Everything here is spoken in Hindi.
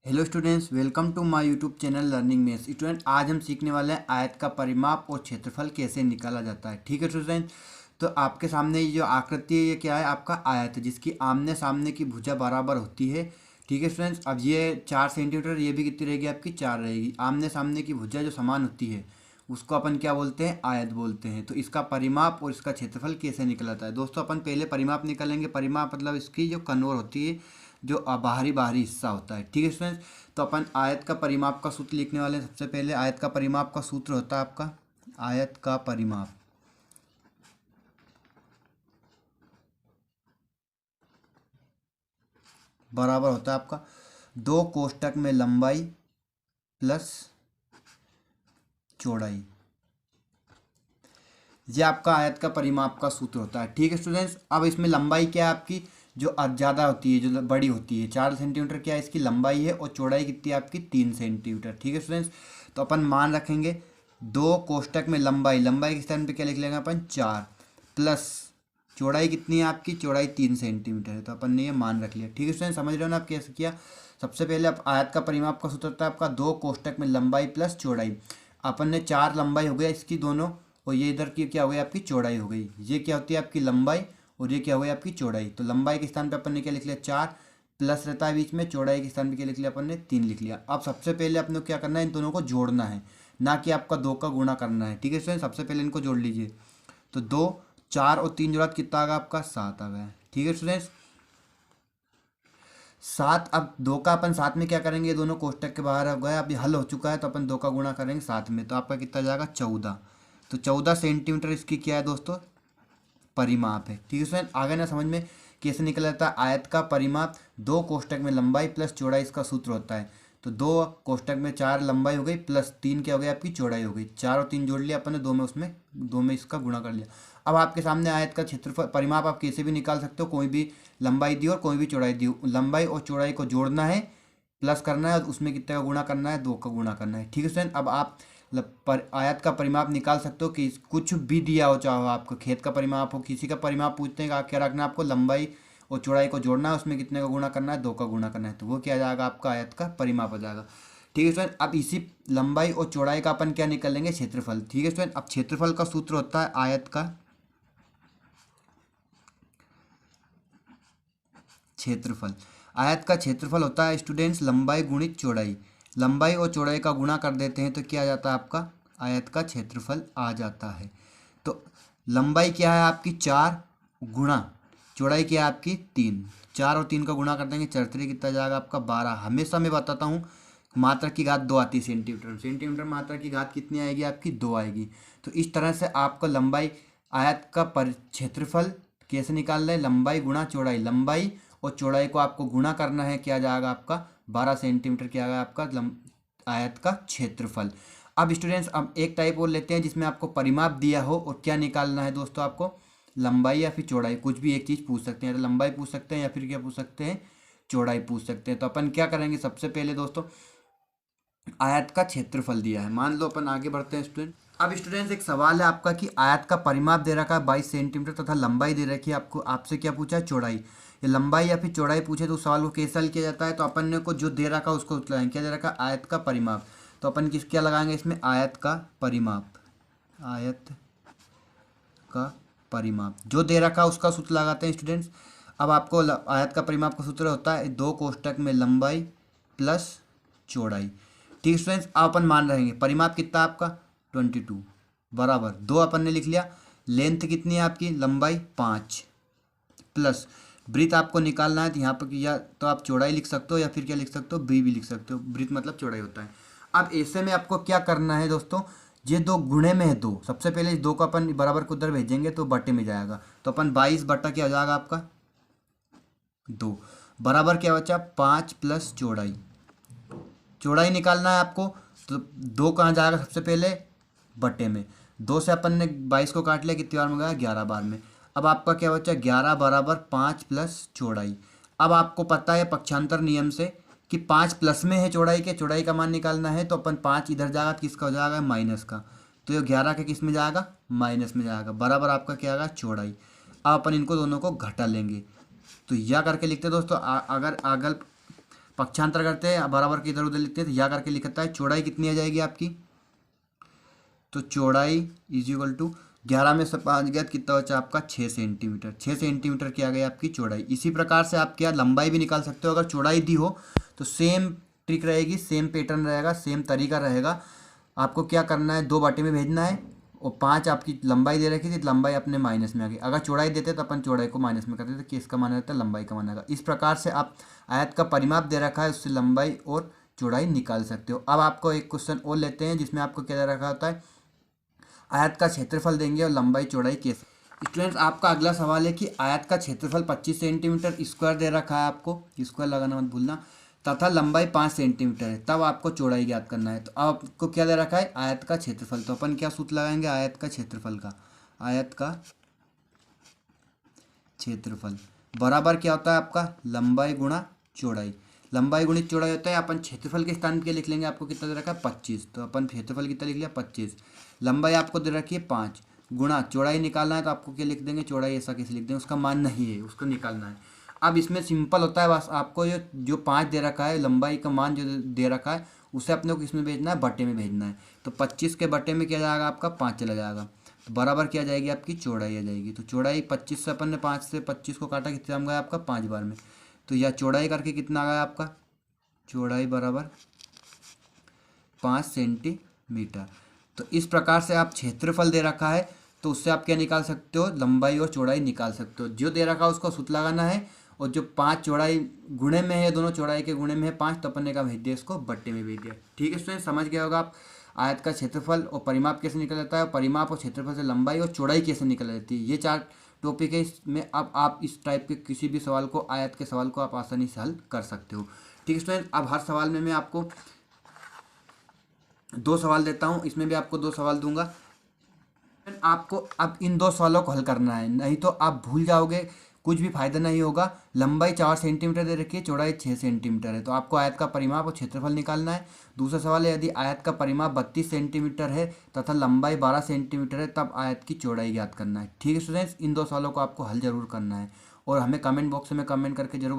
Hello students, welcome to my YouTube channel learning maths. Student, आज हम सीखने वाले हैं आयत का परिमाप और क्षेत्रफल कैसे निकाला जाता है। ठीक है स्टूडेंट, तो आपके सामने ये जो आकृति है ये क्या है? आपका आयत है जिसकी आमने सामने की भुजा बराबर होती है। ठीक है स्टूडेंट्स, अब ये 4 सेंटीमीटर, ये भी कितनी रहेगी? आपकी 4 रहेगी। आमने सामने की भुजा जो समान होती है उसको अपन क्या बोलते हैं? आयत बोलते हैं। तो इसका परिमाप और इसका क्षेत्रफल कैसे निकलता है दोस्तों? अपन पहले परिमाप निकालेंगे। परिमाप मतलब इसकी जो कनोर होती है, जो बाहरी बाहरी हिस्सा होता है। ठीक है स्टूडेंट्स, तो अपन आयत का परिमाप का सूत्र लिखने वाले हैं। सबसे पहले आयत का परिमाप का सूत्र होता है आपका, आयत का परिमाप बराबर होता है आपका 2 कोष्टक में लंबाई प्लस चौड़ाई। ये आपका आयत का परिमाप का सूत्र होता है। ठीक है स्टूडेंट्स, अब इसमें लंबाई क्या है आपकी? जो ज़्यादा होती है, जो बड़ी होती है, 4 सेंटीमीटर क्या है इसकी लंबाई है, और चौड़ाई कितनी है आपकी? 3 सेंटीमीटर। ठीक है स्टूडेंट्स, तो अपन मान रखेंगे 2 कोष्टक में लंबाई, लंबाई के स्थान पे क्या लिख लेंगे अपन? 4 प्लस चौड़ाई कितनी है आपकी? चौड़ाई 3 सेंटीमीटर है। तो अपन ने ये मान रख लिया। ठीक है स्टूडेंट, समझ रहे हो ना आप कैसे किया? सबसे पहले आप आयत का परिमाप का सूत्र होता है आपका 2 कोष्टक में लंबाई प्लस चौड़ाई। अपन ने 4 लंबाई हो गया इसकी दोनों, और ये इधर की क्या हो गई? आपकी चौड़ाई हो गई। ये क्या होती है? आपकी लंबाई, और ये क्या हो गई? आपकी चौड़ाई। तो लंबाई के स्थान पे अपन ने क्या लिख लिया? 4 प्लस रहता है बीच में, चौड़ाई के स्थान पे क्या लिख लिया अपन ने? 3 लिख लिया। अब सबसे पहले अपने को क्या करना है? इन दोनों को जोड़ना है, ना कि आपका 2 का गुणा करना है। ठीक है स्टूडेंट, सबसे पहले इनको जोड़ लीजिए। तो 2, 4 और 3 जोड़ा कितना आ गया आपका? 7 आ गया। ठीक है स्टूडेंट्स, 7। अब 2 का अपन साथ में क्या करेंगे? ये दोनों कोष्टक के बाहर आ गए, अब ये हल हो चुका है, तो अपन 2 का गुणा करेंगे साथ में, तो आपका कितना जाएगा? 14। तो 14 सेंटीमीटर इसकी क्या है दोस्तों? परिमाप है। ठीक है स्टूडेंट, आगे ना समझ में कैसे निकल जाता है? आयत का परिमाप 2 कोष्टक में लंबाई प्लस चौड़ाई इसका सूत्र होता है। तो 2 कोष्टक में 4 लंबाई हो गई प्लस 3 क्या हो गई? आपकी चौड़ाई हो गई। 4 और 3 जोड़ लिया अपन ने, 2 में, उसमें 2 में इसका गुणा कर लिया। अब आपके सामने आयत का क्षेत्रफल परिमाप आप कैसे भी निकाल सकते हो। कोई भी लंबाई दी और कोई भी चौड़ाई दी, लंबाई और चौड़ाई को जोड़ना है, प्लस करना है, और उसमें कितने का गुणा करना है? 2 का गुणा करना है। ठीक है स्टूडेंट, अब आप आयत का परिमाप निकाल सकते हो कि कुछ भी दिया हो, चाहो आपको खेत का परिमाप हो, किसी का परिमाप पूछते हैं क्या रखना है आपको? लंबाई और चौड़ाई को जोड़ना है, उसमें कितने का गुणा करना है? 2 का गुणा करना है, तो वो क्या आ जाएगा? आपका आयत का परिमाप हो जाएगा। ठीक है स्टूडेंट, अब इसी लंबाई और चौड़ाई का अपन क्या निकल लेंगे? क्षेत्रफल। ठीक है स्टूडेंट, अब क्षेत्रफल का सूत्र होता है आयत का क्षेत्रफल। आयत का क्षेत्रफल होता है स्टूडेंट्स लंबाई गुणित चौड़ाई। लंबाई और चौड़ाई का गुणा कर देते हैं तो क्या आ जाता है? आपका आयत का क्षेत्रफल आ जाता है। तो लंबाई क्या है आपकी? 4 गुणा चौड़ाई क्या है आपकी? 3। 4 और 3 का गुणा कर देंगे, 4 3 कितना जाएगा आपका? 12। हमेशा मैं बताता हूँ मात्रा की घात 2 आती है सेंटीमीटर। सेंटीमीटर मात्रा की घात कितनी आएगी आपकी? 2 आएगी। तो इस तरह से आपका लंबाई आयत का पर क्षेत्रफल कैसे निकाल रहे हैं? लंबाई गुणा चौड़ाई। लंबाई और चौड़ाई को आपको गुणा करना है, क्या जाएगा आपका? 12 सेंटीमीटर क्या आएगा आपका? आयत का क्षेत्रफल। अब स्टूडेंट्स, अब एक टाइप और लेते हैं जिसमें आपको परिमाप दिया हो और क्या निकालना है दोस्तों? आपको लंबाई या फिर चौड़ाई, कुछ भी एक चीज़ पूछ सकते हैं। तो लंबाई पूछ सकते हैं या फिर क्या पूछ सकते हैं? चौड़ाई पूछ सकते हैं। तो अपन क्या करेंगे? सबसे पहले दोस्तों आयत का क्षेत्रफल दिया है, मान लो अपन आगे बढ़ते हैं स्टूडेंट। अब स्टूडेंट्स, एक सवाल है आपका कि आयत का परिमाप दे रखा है 22 सेंटीमीटर तथा लंबाई दे रखी है आपको, आपसे क्या पूछा है? चौड़ाई। ये लंबाई या फिर चौड़ाई पूछे तो उस सवाल को कैसे हल किया जाता है? तो अपन ने को जो दे रखा है उसको लगाएंगे। क्या दे रखा है? आयत का परिमाप। तो अपन किस क्या लगाएंगे इसमें? आयत का परिमाप। आयत का परिमाप जो दे रखा है उसका सूत्र लगाते हैं स्टूडेंट्स। अब आपको आयत का परिमाप का सूत्र होता है 2 कोष्टक में लंबाई प्लस चौड़ाई। ठीक स्टूडेंट्स, अब अपन मान रहेंगे परिमाप कितना आपका? 22 बराबर 2 अपन ने लिख लिया। लेंथ कितनी है आपकी? लंबाई 5 प्लस ब्रीथ आपको निकालना है, तो यहाँ पर या तो आप चौड़ाई लिख सकते हो या फिर क्या लिख सकते हो? बी भी लिख सकते हो। ब्रीथ मतलब चौड़ाई होता है। अब ऐसे में आपको क्या करना है दोस्तों? ये 2 गुणे में है 2, सबसे पहले इस 2 को अपन बराबर को उधर भेजेंगे तो बटे में जाएगा। तो अपन 22 बटा क्या हो जाएगा आपका? 2 बराबर क्या बचा? 5 प्लस चौड़ाई। चौड़ाई निकालना है आपको, तो 2 कहाँ जाएगा? सबसे पहले बटे में। 2 से अपन ने 22 को काट लिया, कितनी बार में गया? 11 बार में। अब आपका क्या बचा? 11 बराबर 5 प्लस चौड़ाई। अब आपको पता है पक्षांतर नियम से कि 5 प्लस में है चौड़ाई के, चौड़ाई का मान निकालना है, तो अपन 5 इधर जाएगा तो किसका हो जाएगा? माइनस का। तो ये 11 के किस में जाएगा? माइनस में जाएगा। बराबर आपका क्या आएगा? चौड़ाई। अब अपन इनको दोनों को घटा लेंगे, तो यह करके लिखते हैं दोस्तों। अगर अगल पक्षांतर करते हैं, बराबर के इधर उधर लिखते हैं तो या करके लिखता है। चौड़ाई कितनी आ जाएगी आपकी, तो चौड़ाई इज इक्वल टू 11 में से 5 गया कितना बचा आपका 6 सेंटीमीटर। 6 सेंटीमीटर की आ गई आपकी चौड़ाई। इसी प्रकार से आप क्या लंबाई भी निकाल सकते हो। अगर चौड़ाई दी हो तो सेम ट्रिक रहेगी, सेम पैटर्न रहेगा, सेम तरीका रहेगा। आपको क्या करना है, 2 बाटे में भेजना है और 5 आपकी लंबाई दे रखी थी, लंबाई अपने माइनस में आ गई। अगर चौड़ाई देते तो अपन चौड़ाई को माइनस में करते थे कि इसका मान रहता है लंबाई का मान आएगा। इस प्रकार से आप आयत का परिमाप दे रखा है, उससे लंबाई और चौड़ाई निकाल सकते हो। अब आपको एक क्वेश्चन और लेते हैं जिसमें आपको क्या दे रखा होता है, आयत का क्षेत्रफल देंगे और लंबाई चौड़ाई कैसे। स्टूडेंट्स आपका अगला सवाल है कि आयत का क्षेत्रफल 25 सेंटीमीटर स्क्वायर दे रखा है, आपको स्क्वायर लगाना मत भूलना, तथा लंबाई 5 सेंटीमीटर है, तब आपको चौड़ाई ज्ञात करना है। तो अब आपको क्या दे रखा है, आयत का क्षेत्रफल। तो अपन क्या सूत्र लगाएंगे आयत का क्षेत्रफल का, आयत का क्षेत्रफल बराबर क्या होता है आपका लंबाई गुणा चौड़ाई। लंबाई गुणित चौड़ाई होता है। अपन क्षेत्रफल के स्थान पे लिख लेंगे, आपको कितना दे रखा है 25, तो अपन क्षेत्रफल कितना लिख लिया 25। लंबाई आपको दे रखी है 5, गुणा चौड़ाई निकालना है तो आपको क्या लिख देंगे, चौड़ाई ऐसा कैसे लिख देंगे, उसका मान नहीं है, उसको निकालना है। अब इसमें सिंपल होता है, बस आपको ये जो 5 दे रखा है, लंबाई का मान जो दे रखा है उसे अपने को किसमें भेजना है, बटे में भेजना है। तो 25 के बटे में क्या जाएगा आपका 5 चला जाएगा, तो बराबर क्या जाएगी आपकी चौड़ाई आ जाएगी। तो चौड़ाई 25 से अपन ने 5 से 25 को काटा, कितना गया आपका 5 बार में, तो यह चौड़ाई करके कितना आ गया आपका, चौड़ाई बराबर 5 सेंटीमीटर। तो इस प्रकार से आप क्षेत्रफल दे रखा है तो उससे आप क्या निकाल सकते हो, लंबाई और चौड़ाई निकाल सकते हो। जो दे रखा है उसको सूत्र लगाना है, और जो 5 चौड़ाई गुणे में है, दोनों चौड़ाई के गुणे में है 5, तो अपन ने कहा भेज दिया, इसको बट्टे में भेज दिया। ठीक है स्टूडेंट, समझ गया होगा आप आयत का क्षेत्रफल और परिमाप कैसे निकल जाता है, और परिमाप और क्षेत्रफल से लंबाई और चौड़ाई कैसे निकल जाती है। ये 4 टॉपिक है, इसमें अब आप इस टाइप के किसी भी सवाल को, आयत के सवाल को आप आसानी से हल कर सकते हो। ठीक है स्टूडेंट, अब हर सवाल में मैं आपको 2 सवाल देता हूँ, इसमें भी आपको 2 सवाल दूंगा। आपको अब इन 2 सवालों को हल करना है, नहीं तो आप भूल जाओगे, कुछ भी फायदा नहीं होगा। लंबाई 4 सेंटीमीटर दे रखी है, चौड़ाई 6 सेंटीमीटर है, तो आपको आयत का परिमाप और क्षेत्रफल निकालना है। दूसरा सवाल है, यदि आयत का परिमाप 32 सेंटीमीटर है तथा लंबाई 12 सेंटीमीटर है, तब आयत की चौड़ाई ज्ञात करना है। ठीक है स्टूडेंट्स, इन 2 सवालों को आपको हल जरूर करना है और हमें कमेंट बॉक्स में कमेंट करके जरूर